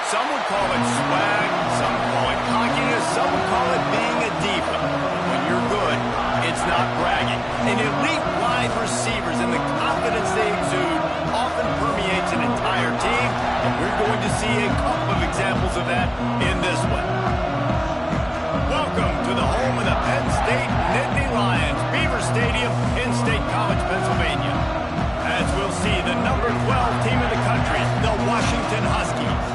Some would call it swag, some would call it cockiness, some would call it being a diva. When you're good, it's not bragging. And elite wide receivers and the confidence they exude often permeates an entire team, and we're going to see a couple of examples of that in this one. Welcome to the home of the Penn State Nittany Lions, Beaver Stadium in State College, Pennsylvania. As we'll see, the number 12 team in the country, the Washington Huskies,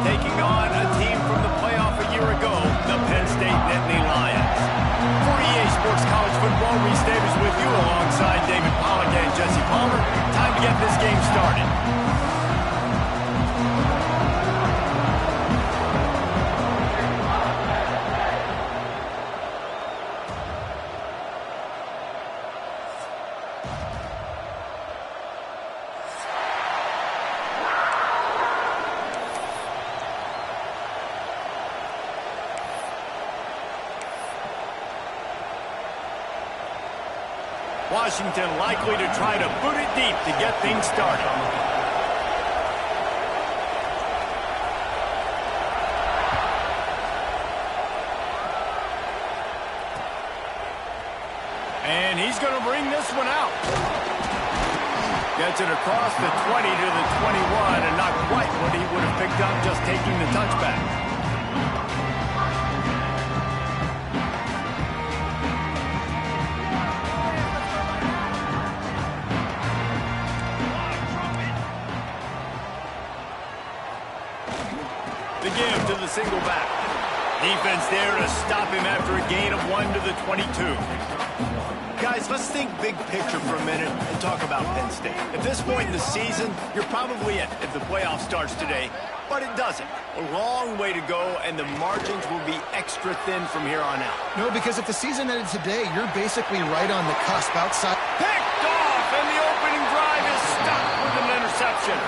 taking on a team from the playoff a year ago, the Penn State Nittany Lions. For EA Sports College Football, Reese Davis with you alongside David Pollack and Jesse Palmer. Time to get this game started. Washington likely to try to boot it deep to get things started. And he's going to bring this one out. Gets it across the 20 to the 21, and not quite what he would have picked up just taking the touchback. The give to the single back. Defense there to stop him after a gain of 1 to the 22. Guys, let's think big picture for a minute and talk about Penn State. At this point in the season, you're probably in if the playoff starts today, but it doesn't. A long way to go, and the margins will be extra thin from here on out. No, because if the season ended today, you're basically right on the cusp outside. Picked off, and the opening drive is stopped with an interception.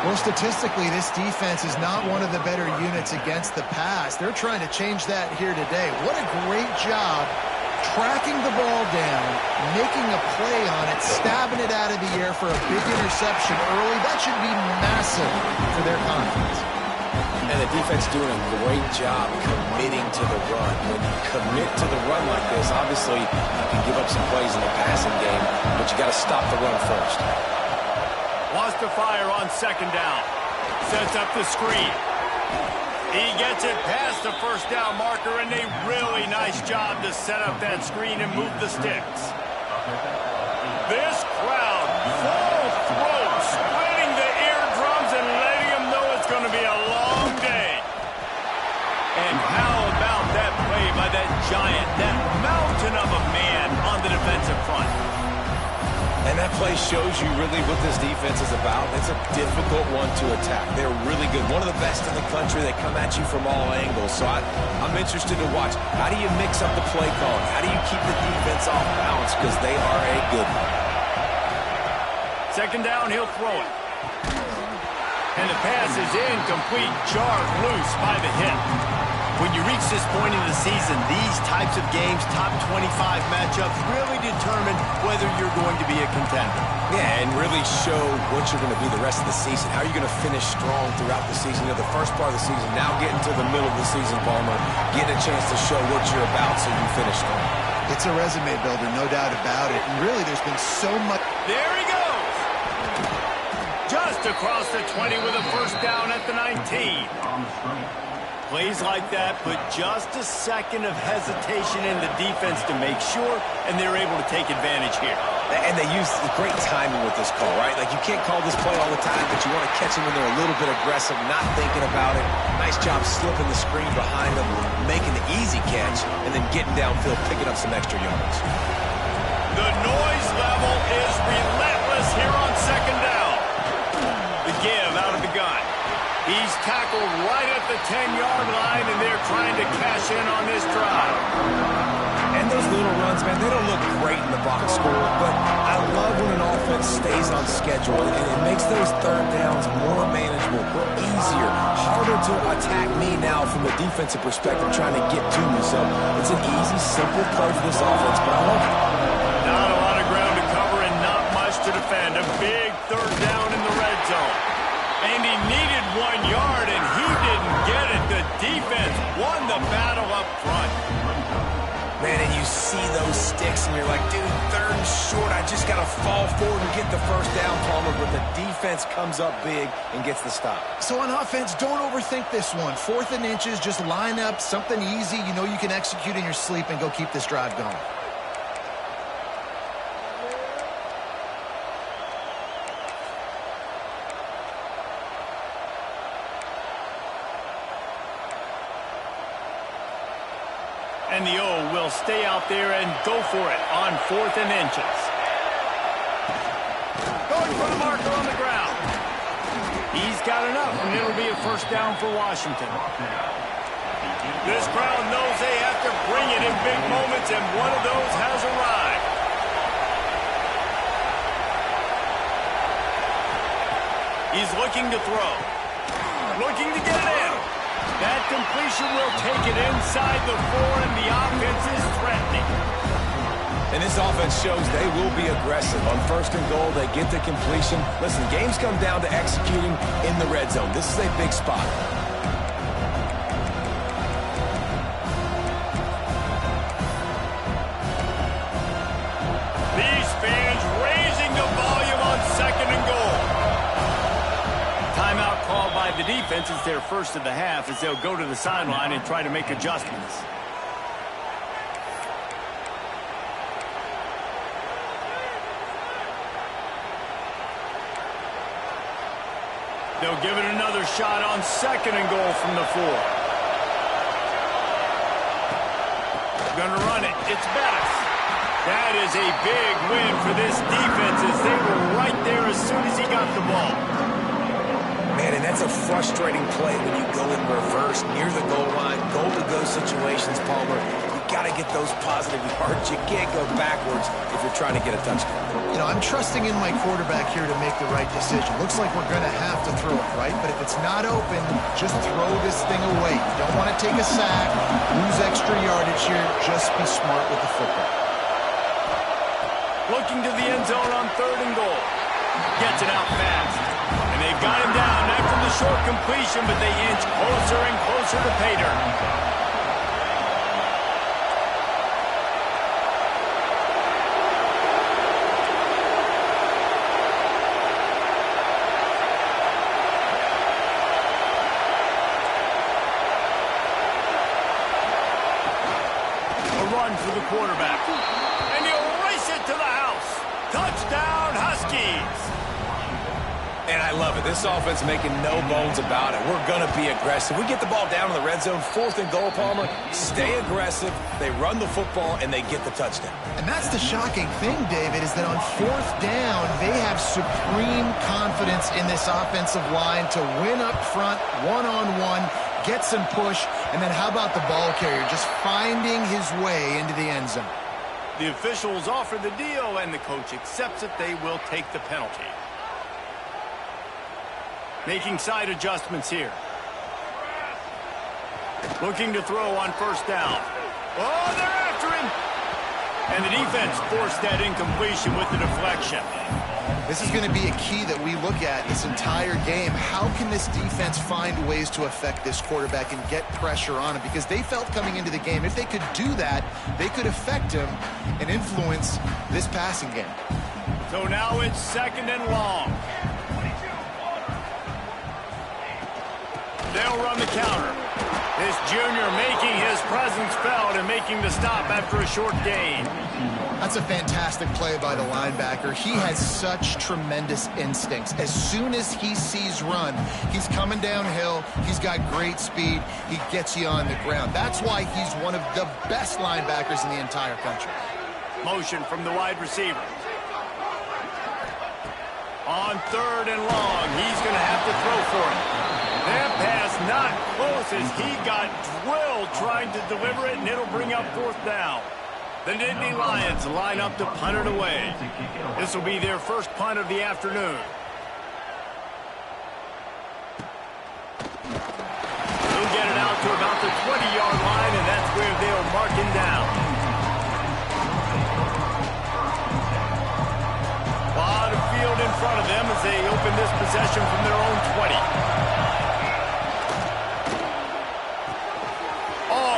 Well, statistically, this defense is not one of the better units against the pass. They're trying to change that here today. What a great job tracking the ball down, making a play on it, stabbing it out of the air for a big interception early. That should be massive for their confidence. And the defense doing a great job committing to the run. When you commit to the run like this, obviously you can give up some plays in the passing game, but you got to stop the run first. Wants to fire on second down. Sets up the screen. He gets it past the first down marker, and a really nice job to set up that screen and move the sticks. This crowd, full throat, splitting the eardrums and letting them know it's going to be a long day. And how about that play by that giant, that mountain of a man on the defensive front? And that play shows you really what this defense is about. It's a difficult one to attack. They're really good. One of the best in the country. They come at you from all angles. So I'm interested to watch. How do you mix up the play calling? How do you keep the defense off balance? Because they are a good one. Second down, he'll throw it. And the pass is incomplete, jarred loose by the hit. When you reach this point in the season, these types of games, top 25 matchups, really determine whether you're going to be a contender. Yeah, and really show what you're going to be the rest of the season. How are you going to finish strong throughout the season? You know, the first part of the season, now getting to the middle of the season, Palmer, getting a chance to show what you're about so you finish strong. It's a resume builder, no doubt about it. And really, there's been so much. There he goes. Just across the 20 with a first down at the 19. Plays like that, but just a second of hesitation in the defense to make sure, and they're able to take advantage here. And they use great timing with this call, right? Like, you can't call this play all the time, but you want to catch them when they're a little bit aggressive, not thinking about it. Nice job slipping the screen behind them, making the easy catch, and then getting downfield, picking up some extra yards. The noise level is relentless here on second down. The give out of the gun. He's tackled right at the 10-yard line, and they're trying to cash in on this drive. And those little runs, man, they don't look great in the box score, but I love when an offense stays on schedule, and it makes those third downs more manageable, easier, harder to attack me now from a defensive perspective trying to get to me. So it's an easy, simple play for this offense, but I love it. Not a lot of ground to cover and not much to defend. A big third down in the red zone. And he needed 1 yard, and he the battle up front. Man, and you see those sticks, and you're like, dude, third and short. I just got to fall forward and get the first down, Palmer. But the defense comes up big and gets the stop. So on offense, don't overthink this one. 4th and inches, just line up something easy you know you can execute in your sleep and go keep this drive going. And the O will stay out there and go for it on 4th and inches. Going for the marker on the ground. He's got enough, and it'll be a first down for Washington. This crowd knows they have to bring it in big moments, and one of those has arrived. He's looking to throw. Looking to get it in. That completion will take it inside the 4, and the offense is threatening. And this offense shows they will be aggressive. On 1st and goal, they get the completion. Listen, games come down to executing in the red zone. This is a big spot. These fans raising the volume on 2nd and goal. Timeout called by the defense. It's their first of the half as they'll go to the sideline and try to make adjustments. They'll give it another shot on 2nd and goal from the 4. Gonna run it. It's Bettis. That is a big win for this defense as they were right there as soon as he got the ball. Man, and that's a frustrating play when you go in reverse near the goal line, goal-to-go situations, Palmer. You got to get those positive yards. You can't go backwards if you're trying to get a touchdown. You know, I'm trusting in my quarterback here to make the right decision. Looks like we're going to have to throw it, right? But if it's not open, just throw this thing away. You don't want to take a sack, lose extra yardage here. Just be smart with the football. Looking to the end zone on 3rd and goal. Gets it out fast. And they've got him down after the short completion, but they inch closer and closer to pay dirt. A run for the quarterback. And he'll race it to the house. Touchdown, Huskies. And I love it. This offense making no bones about it. We're going to be aggressive. We get the ball down in the red zone, 4th and goal, Palmer. Stay aggressive. They run the football, and they get the touchdown. And that's the shocking thing, David, is that on 4th down, they have supreme confidence in this offensive line to win up front, one-on-one, get some push, and then how about the ball carrier just finding his way into the end zone? The officials offer the deal, and the coach accepts it. They will take the penalty. Making side adjustments here. Looking to throw on 1st down. Oh, they're after him. And the defense forced that incompletion with the deflection. This is going to be a key that we look at this entire game. How can this defense find ways to affect this quarterback and get pressure on him? Because they felt coming into the game, if they could do that, they could affect him and influence this passing game. So now it's 2nd and long. They'll run the counter. This junior making his presence felt and making the stop after a short gain. That's a fantastic play by the linebacker. He has such tremendous instincts. As soon as he sees run, he's coming downhill. He's got great speed. He gets you on the ground. That's why he's one of the best linebackers in the entire country. Motion from the wide receiver. On 3rd and long, he's going to have to throw for it. That pass not close as he got drilled trying to deliver it, and it'll bring up 4th down. The Nittany Lions line up to punt it away. This will be their first punt of the afternoon. They'll get it out to about the 20-yard line, and that's where they'll mark him down. A lot of field in front of them as they open this possession from their own 20. Oh,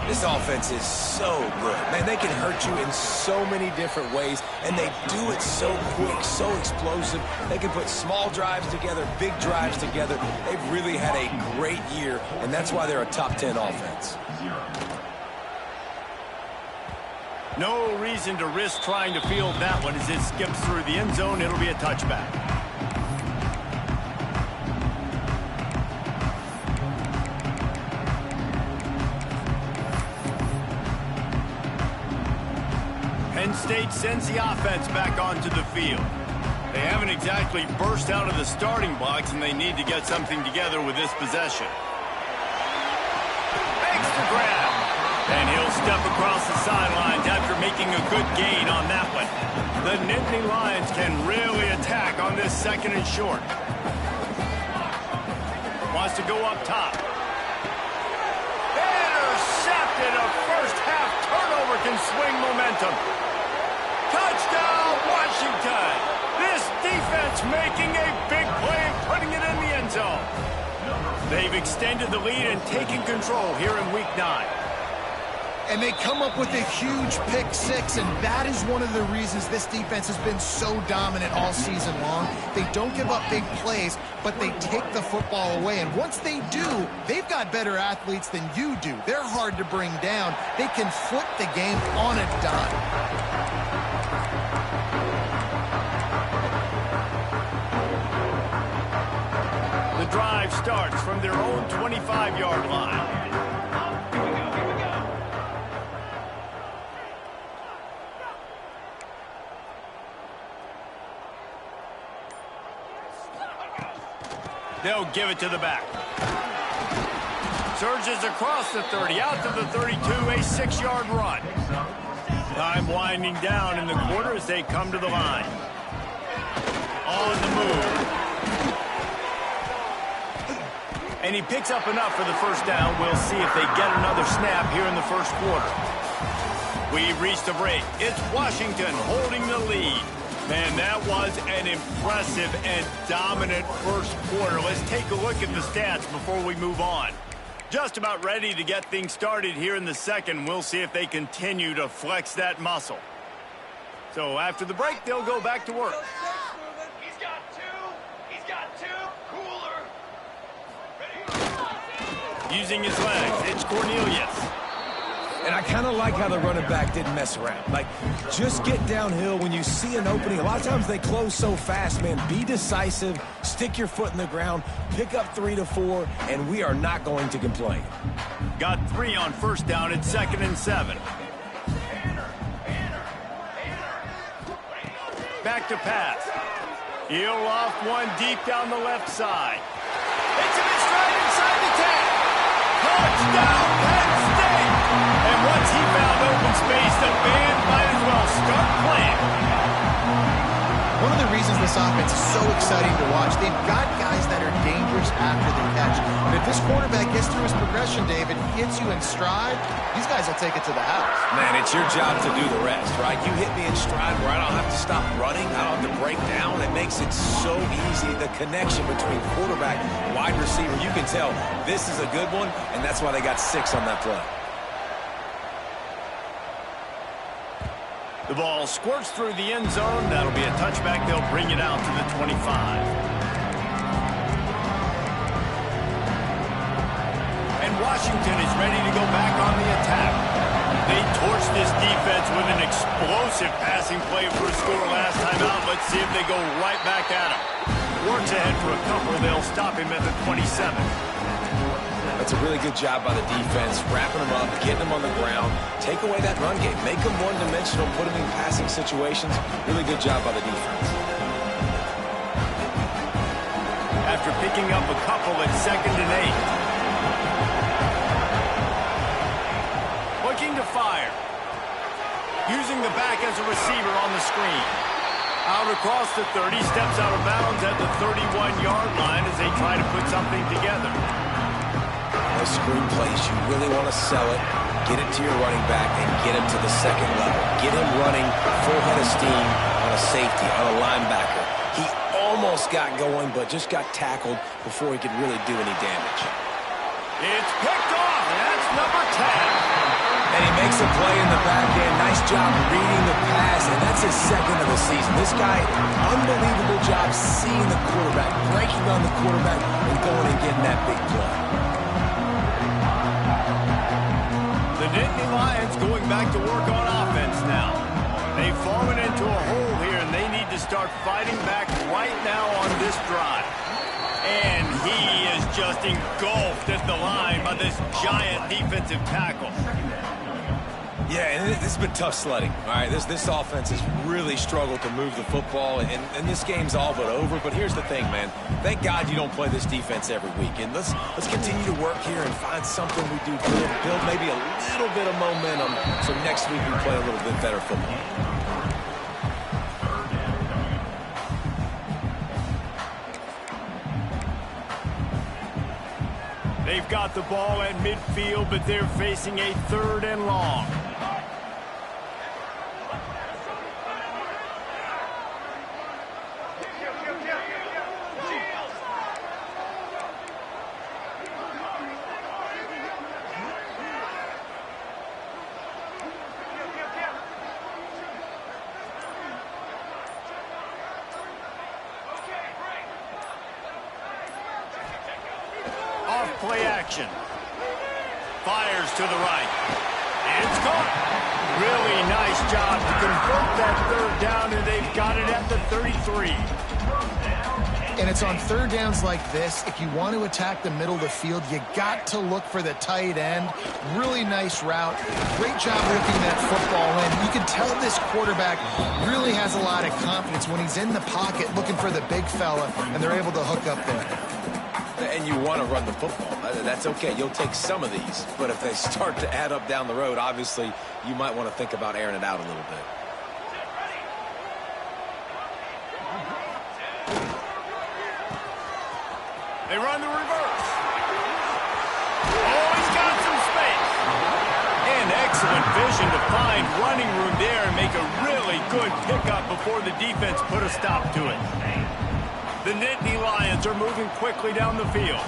This offense is so good. Man, they can hurt you in so many different ways, and they do it so quick, so explosive. They can put small drives together, big drives together. They've really had a great year, and that's why they're a top 10 offense. No reason to risk trying to field that one as it skips through the end zone. It'll be a touchback. Penn State sends the offense back onto the field. They haven't exactly burst out of the starting blocks, and they need to get something together with this possession. Makes the grab. And he'll step across the sidelines after making a good gain on that one. The Nittany Lions can really attack on this second and short. Wants to go up top. Intercepted. A first half turnover can swing momentum. Touchdown, Washington. This defense making a big play and putting it in the end zone. They've extended the lead and taken control here in Week 9. And they come up with a huge pick six, and that is one of the reasons this defense has been so dominant all season long. They don't give up big plays, but they take the football away. And once they do, they've got better athletes than you do. They're hard to bring down. They can flip the game on a dime. The drive starts from their own 25-yard line. They'll give it to the back. Surges across the 30, out to the 32, a 6-yard run. Time winding down in the quarter as they come to the line. On the move. And he picks up enough for the first down. We'll see if they get another snap here in the first quarter. We've reached the break. It's Washington holding the lead. Man, that was an impressive and dominant first quarter. Let's take a look at the stats before we move on. Just about ready to get things started here in the second. We'll see if they continue to flex that muscle. So after the break, they'll go back to work. He's got two. He's got two. Cooler. Using his legs, it's Cornelius. And I kind of like how the running back didn't mess around. Like, just get downhill when you see an opening. A lot of times they close so fast, man. Be decisive, stick your foot in the ground, pick up 3 to 4, and we are not going to complain. Got 3 on first down at 2nd and 7. Back to pass. He'll off one deep down the left side. It's him in stride inside the 10. Touchdown, Penn State! And once he found open space, the band might as well start playing. One of the reasons this offense is so exciting to watch, they've got guys that are dangerous after the catch. But if this quarterback gets through his progression, David, hits you in stride, these guys will take it to the house. Man, it's your job to do the rest, right? You hit me in stride where I don't have to stop running. I don't have to break down. It makes it so easy. The connection between quarterback and wide receiver, you can tell this is a good one, and that's why they got 6 on that play. The ball squirts through the end zone. That'll be a touchback. They'll bring it out to the 25. And Washington is ready to go back on the attack. They torched this defense with an explosive passing play for a score last time out. Let's see if they go right back at him. Works ahead for a couple. They'll stop him at the 27. That's a really good job by the defense, wrapping them up, getting them on the ground, take away that run game, make them one-dimensional, put them in passing situations. Really good job by the defense. After picking up a couple at 2nd and 8. Looking to fire. Using the back as a receiver on the screen. Out across the 30, steps out of bounds at the 31-yard line as they try to put something together. Those screen plays, you really want to sell it, get it to your running back, and get him to the second level. Get him running full head of steam on a safety, on a linebacker. He almost got going, but just got tackled before he could really do any damage. It's picked off, and that's number 10. And he makes a play in the back end. Nice job reading the pass, and that's his second of the season. This guy, unbelievable job seeing the quarterback, breaking on the quarterback, and going and getting that big play. The Nittany Lions going back to work on offense now. They've fallen into a hole here, and they need to start fighting back right now on this drive. And he is just engulfed at the line by this giant defensive tackle. Yeah, and this has been tough sledding. All right, this offense has really struggled to move the football, and this game's all but over. But here's the thing, man. Thank God you don't play this defense every week. And let's continue to work here and find something we do good, build maybe a little bit of momentum so next week we play a little bit better football. They've got the ball at midfield, but they're facing a 3rd and long. Play action. Fires to the right. And it's caught. Really nice job to convert that 3rd down, and they've got it at the 33. And it's on 3rd downs like this. If you want to attack the middle of the field, you got to look for the tight end. Really nice route. Great job whipping that football in. You can tell this quarterback really has a lot of confidence when he's in the pocket looking for the big fella, and they're able to hook up there. And you want to run the football. That's okay. You'll take some of these. But if they start to add up down the road, obviously, you might want to think about airing it out a little bit. They run the reverse. Oh, he's got some space. And excellent vision to find running room there and make a really good pickup before the defense put a stop to it. The Nittany Lions are moving quickly down the field.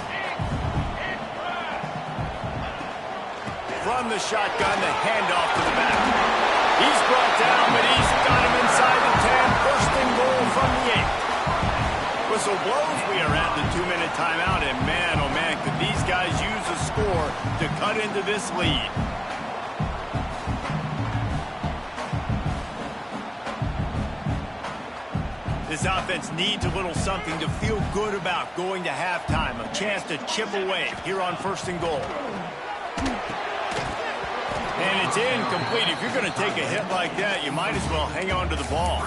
From the shotgun, the handoff to the back. He's brought down, but he's got him inside the 10. 1st and goal from the 8. Whistle blows. We are at the 2-minute timeout, and man, oh man, could these guys use a score to cut into this lead. This offense needs a little something to feel good about going to halftime. A chance to chip away here on 1st and goal. And it's incomplete. If you're going to take a hit like that, you might as well hang on to the ball.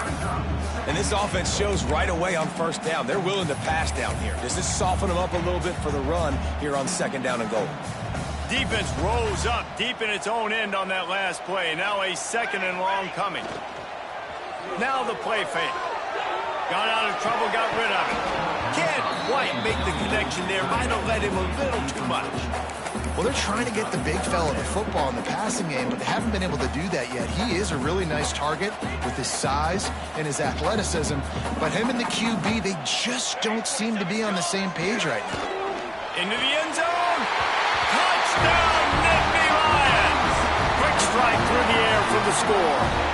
And this offense shows right away on 1st down. They're willing to pass down here. Does this soften them up a little bit for the run here on 2nd down and goal? Defense rose up deep in its own end on that last play. Now a 2nd and long coming. Now the play fake. Got out of trouble, got rid of it. Can't quite make the connection there. Might have let him a little too much. Well, they're trying to get the big fella the football in the passing game, but they haven't been able to do that yet. He is a really nice target with his size and his athleticism, but him and the QB, they just don't seem to be on the same page right now. Into the end zone. Touchdown, Nittany Lions. Quick strike through the air for the score.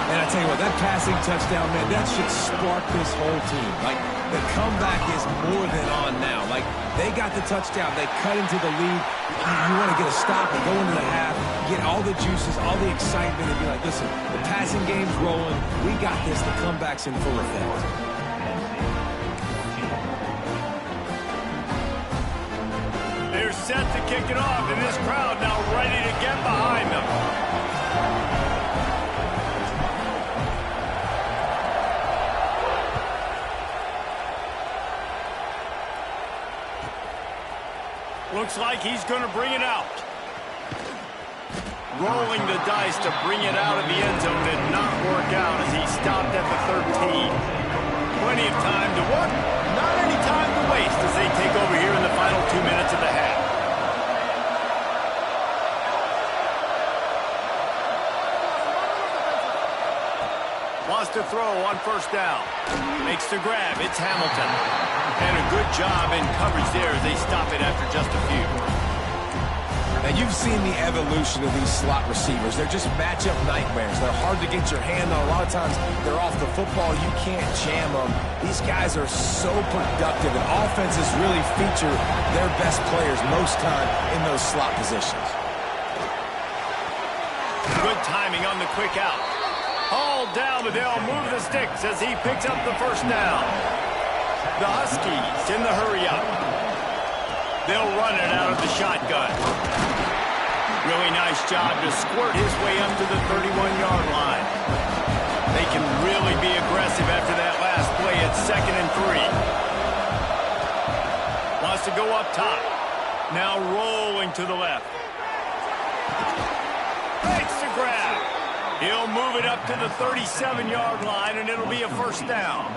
And I tell you what, that passing touchdown, man, that should spark this whole team. Like, the comeback is more than on now. Like, they got the touchdown. They cut into the lead. You want to get a stop and go into the half, get all the juices, all the excitement, and be like, listen, the passing game's rolling. We got this. The comeback's in full effect. They're set to kick it off, and this crowd now ready to get behind them. Looks like he's going to bring it out. Rolling the dice to bring it out of the end zone did not work out as he stopped at the 13. Plenty of time to work, not any time to waste as they take over here in the final 2 minutes of the half. Wants to throw on 1st down. Makes the grab. It's Hamilton. And a good job in coverage there as they stop it after just a few. Now, you've seen the evolution of these slot receivers. They're just matchup nightmares. They're hard to get your hand on. A lot of times, they're off the football. You can't jam them. These guys are so productive, and offenses really feature their best players most time in those slot positions. Good timing on the quick out. Hauled down, but they'll move the sticks as he picks up the first down. The Huskies in the hurry-up. They'll run it out of the shotgun. Really nice job to squirt his way up to the 31-yard line. They can really be aggressive after that last play at 2nd and 3. Wants to go up top. Now rolling to the left. Makes the grab. He'll move it up to the 37-yard line, and it'll be a first down.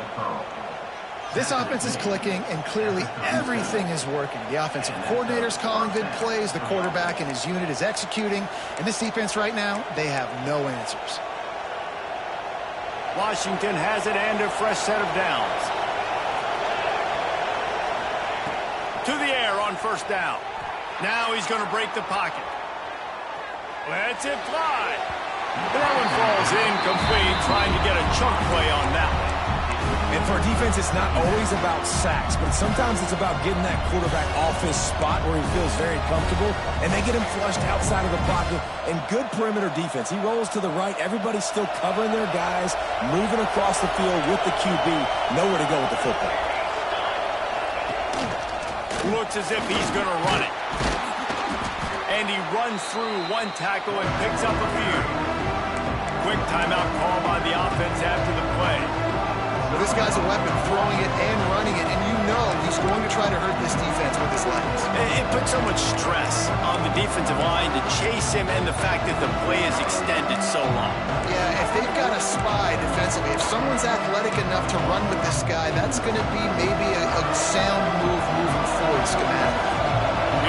This offense is clicking, and clearly everything is working. The offensive coordinator's calling good plays. The quarterback and his unit is executing. And this defense right now, they have no answers. Washington has it and a fresh set of downs. To the air on first down. Now he's going to break the pocket. Lets it fly. That one falls incomplete, trying to get a chunk play on that one. And for a defense, it's not always about sacks, but sometimes it's about getting that quarterback off his spot where he feels very comfortable, and they get him flushed outside of the pocket. And good perimeter defense. He rolls to the right. Everybody's still covering their guys, moving across the field with the QB. Nowhere to go with the football. Looks as if he's going to run it. And he runs through one tackle and picks up a few. Quick timeout call by the offense after the play. Well, this guy's a weapon, throwing it and running it, and you know he's going to try to hurt this defense with his legs. It puts so much stress on the defensive line to chase him, and the fact that the play is extended so long. Yeah, if they've got a spy defensively, if someone's athletic enough to run with this guy, that's going to be maybe a sound move moving forward schematic.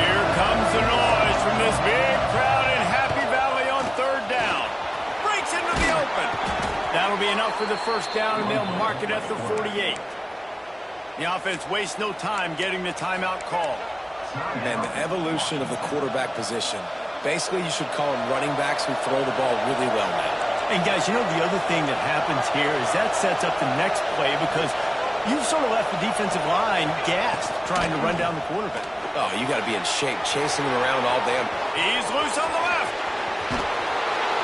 Here comes the noise from this big crowd in Happy Valley on third down. Breaks into the open. That'll be enough for the first down, and they'll mark it at the 48. The offense wastes no time getting the timeout call. And the evolution of the quarterback position. Basically, you should call them running backs who throw the ball really well now. And, guys, you know the other thing that happens here is that sets up the next play because you've sort of left the defensive line gassed trying to run down the quarterback. Oh, you got to be in shape, chasing him around all day. He's loose on the left.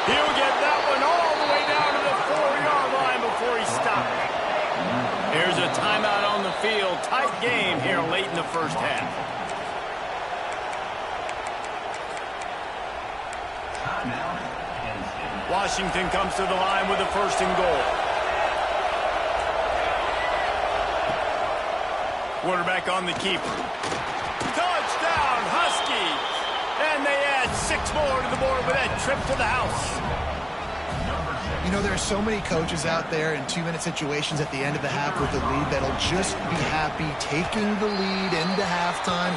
He'll get that one all the way down to the 4-yard line before he stopped. Here's a timeout on the field. Tight game here late in the first half. Washington comes to the line with a 1st and goal. Quarterback on the keeper. Touchdown, Huskies! And they add 6 more to the board with that trip to the house. You know, there are so many coaches out there in 2-minute situations at the end of the half with the lead that'll just be happy taking the lead into halftime.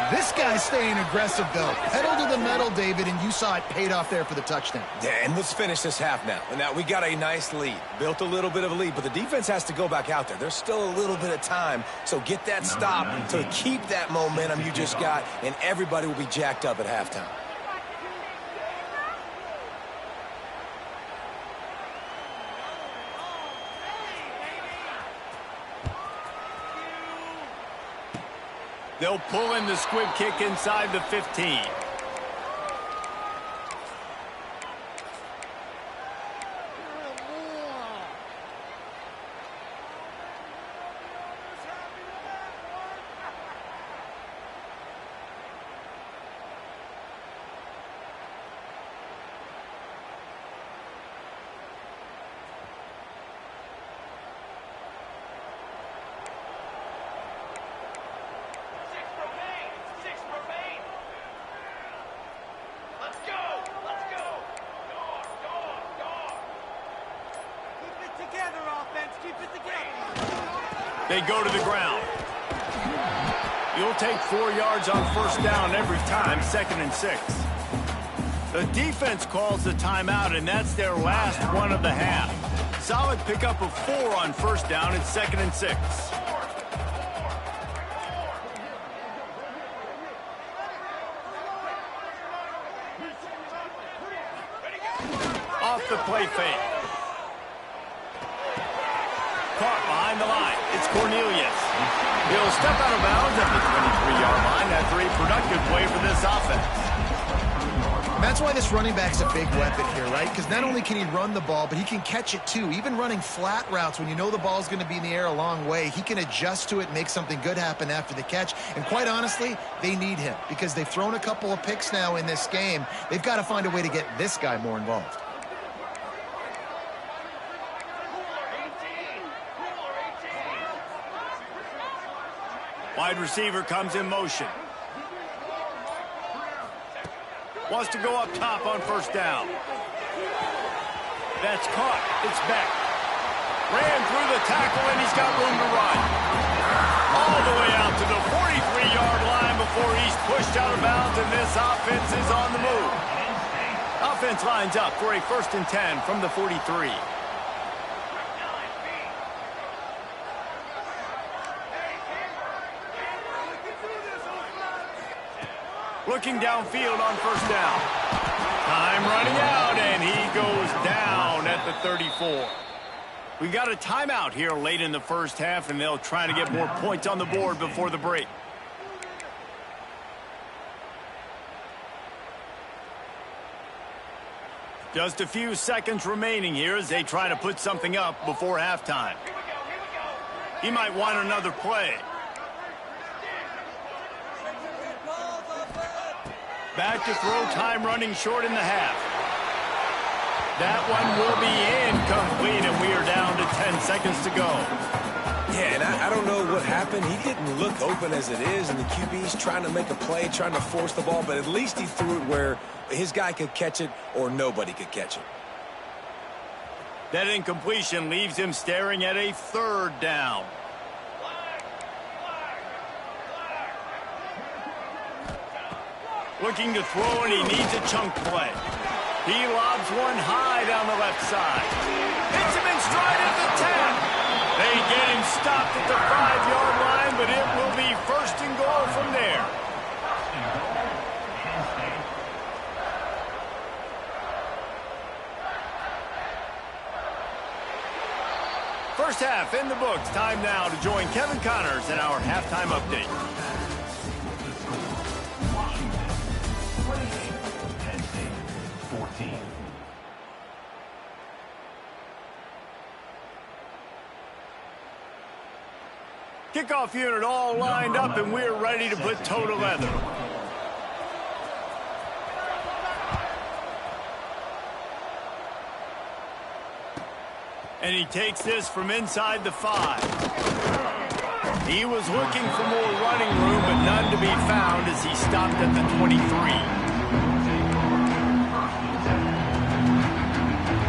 This guy's staying aggressive, though. Pedal to the metal, David, and you saw it paid off there for the touchdown. Yeah, and let's finish this half now. And now we got a nice lead. Built a little bit of a lead, but the defense has to go back out there. There's still a little bit of time, so get that stop to keep that momentum you just got, and everybody will be jacked up at halftime. They'll pull in the squib kick inside the 15. They go to the ground. You'll take 4 yards on first down every time, 2nd and 6. The defense calls the timeout, and that's their last one of the half. Solid pickup of 4 on first down. It's 2nd and 6. the play fake. Caught behind the line. It's Cornelius. He'll step out of bounds at the 23-yard line after a productive play for this offense. That's why this running back's a big weapon here, right? Because not only can he run the ball, but he can catch it too. Even running flat routes when you know the ball's going to be in the air a long way, he can adjust to it, make something good happen after the catch. And quite honestly, they need him because they've thrown a couple of picks now in this game. They've got to find a way to get this guy more involved. Wide receiver comes in motion. Wants to go up top on first down. That's caught. It's back. Ran through the tackle, and he's got room to run. All the way out to the 43-yard line before he's pushed out of bounds, and this offense is on the move. Offense lines up for a 1st and 10 from the 43. Looking downfield on first down. Time running out, and he goes down at the 34. We got a timeout here late in the first half, and they'll try to get more points on the board before the break. Just a few seconds remaining here as they try to put something up before halftime. He might want another play. Back to throw, time running short in the half. That one will be incomplete, and we are down to 10 seconds to go. Yeah, and I don't know what happened. He didn't look open as it is, and the QB's trying to make a play, trying to force the ball, but at least he threw it where his guy could catch it or nobody could catch it. That incompletion leaves him staring at a 3rd down. Looking to throw, and he needs a chunk play. He lobs one high down the left side. Hits him in stride at the 10. They get him stopped at the 5-yard line, but it will be 1st and goal from there. First half in the books. Time now to join Kevin Connors in our halftime update. Kickoff unit all lined up, and we're ready to put toe to leather. And he takes this from inside the 5. He was looking for more running room, but none to be found as he stopped at the 23.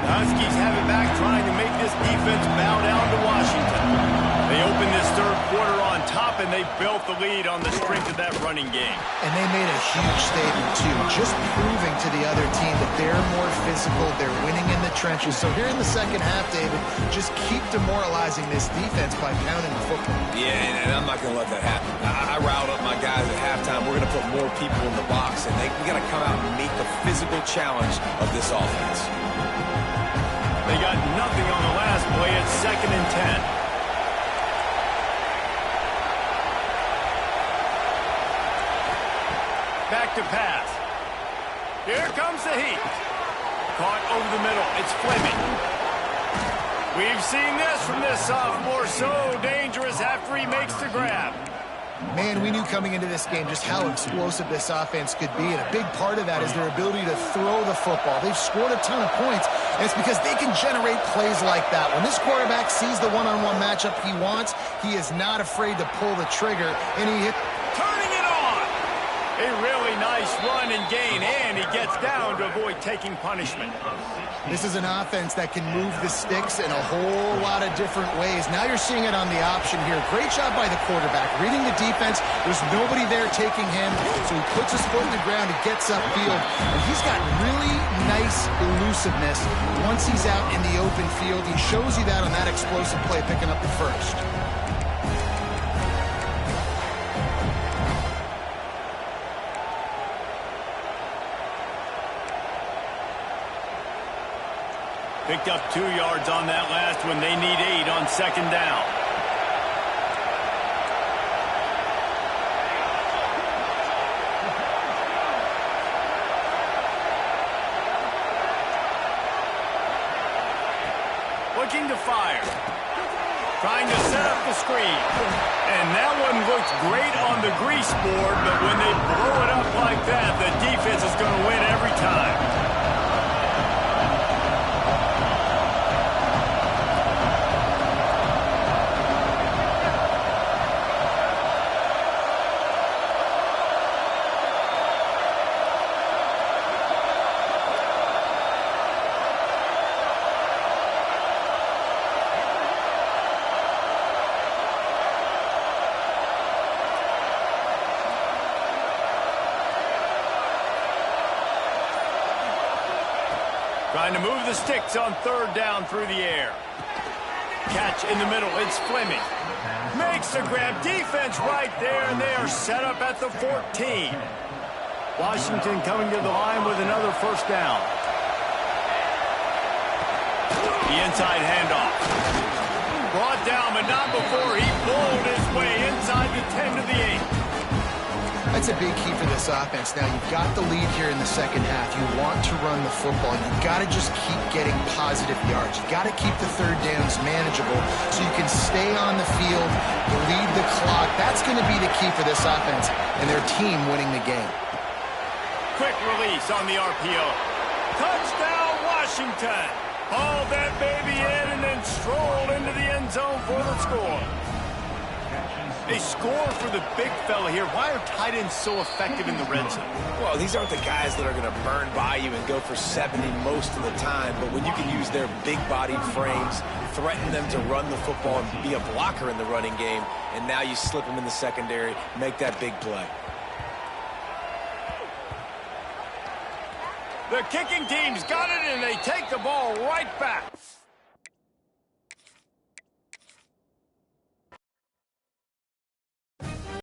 The Huskies have it back, trying to make this defense bow down to Washington. They opened this 3rd quarter on top, and they built the lead on the strength of that running game. And they made a huge statement, too, just proving to the other team that they're more physical, they're winning in the trenches. So here in the second half, David, just keep demoralizing this defense by pounding the football. Yeah, and I'm not going to let that happen. I riled up my guys at halftime. We're going to put more people in the box, and we got to come out and meet the physical challenge of this offense. They got nothing on the last play. It's 2nd and 10. Back to pass. Here comes the heat. Caught over the middle. It's Fleming. We've seen this from this sophomore. So dangerous after he makes the grab. Man, we knew coming into this game just how explosive this offense could be, and a big part of that is their ability to throw the football. They've scored a ton of points, and it's because they can generate plays like that. When this quarterback sees the one-on-one matchup he wants, he is not afraid to pull the trigger, and he hit. Turning it on! A really nice run and gain, and he gets down to avoid taking punishment. This is an offense that can move the sticks in a whole lot of different ways. Now you're seeing it on the option here. Great job by the quarterback. Reading the defense, there's nobody there taking him, so he puts his foot in the ground and gets upfield. And he's got really nice elusiveness once he's out in the open field. He shows you that on that explosive play, picking up the 1st. Picked up 2 yards on that last one. They need 8 on second down. Looking to fire. Trying to set up the screen. And that one looks great on the grease board, but when they blow it up like that, the defense is going to win every time. Trying to move the sticks on third down through the air. Catch in the middle. It's Fleming. Makes the grab. Defense right there, and they are set up at the 14. Washington coming to the line with another first down. The inside handoff. Brought down, but not before he bowled his way inside the 10 to the 8. That's a big key for this offense. Now, you've got the lead here in the second half. You want to run the football. You've got to just keep getting positive yards. You've got to keep the third downs manageable so you can stay on the field, lead the clock. That's going to be the key for this offense and their team winning the game. Quick release on the RPO. Touchdown, Washington. Hauled that baby in and then strolled into the end zone for the score. They score for the big fella here. Why are tight ends so effective in the red zone? Well, these aren't the guys that are going to burn by you and go for 70 most of the time, but when you can use their big-bodied frames, threaten them to run the football and be a blocker in the running game, and now you slip them in the secondary, make that big play. The kicking team's got it, and they take the ball right back.